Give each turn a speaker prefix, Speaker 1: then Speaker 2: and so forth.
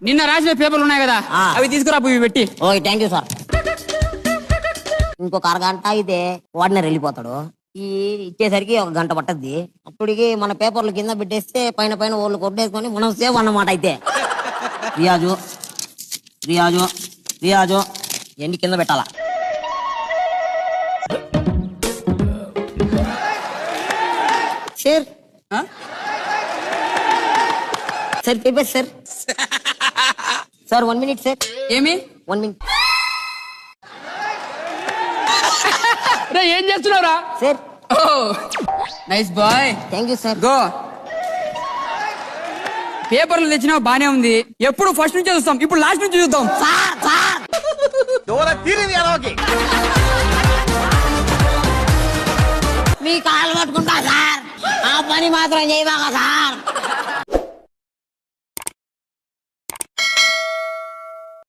Speaker 1: నిన్న రాసిన పేపర్లు ఉన్నాయి కదా అవి తీసుకురా పోయి పెట్టి.
Speaker 2: Okay thank you sir. ఇంకొక అరగంట అయితే వాడినర్ వెళ్ళిపోతాడు. ఈ ఇచ్చేసరికి ఒక గంట పట్టద్ది. అప్పటికి మన పేపర్లు కింద పెట్టేస్తే పైన పైన ఓళ్ళు కొట్టేసుకొని మనం సేవ్ అన్నమాట. అయితే రియాజు రియాజు రియాజు ఎండి కింద పెట్టాలా? Sir sir paper sir. Sir 1 minute sir.
Speaker 1: ఏమి
Speaker 2: 1 minute
Speaker 1: ఏం చేస్తున్నావురా?
Speaker 2: Sir.
Speaker 1: Nice bye.
Speaker 2: Thank you sir.
Speaker 1: Go. పేపర్లు తెచ్చినావు బానే ఉంది. ఎప్పుడు ఫస్ట్ నుంచి చూస్తాం, ఇప్పుడు లాస్ట్ నుంచి చూద్దాం.
Speaker 2: మీ కాలు పట్టుకుంటా సార్, ఆ పని మాత్రం చేయబాక సార్.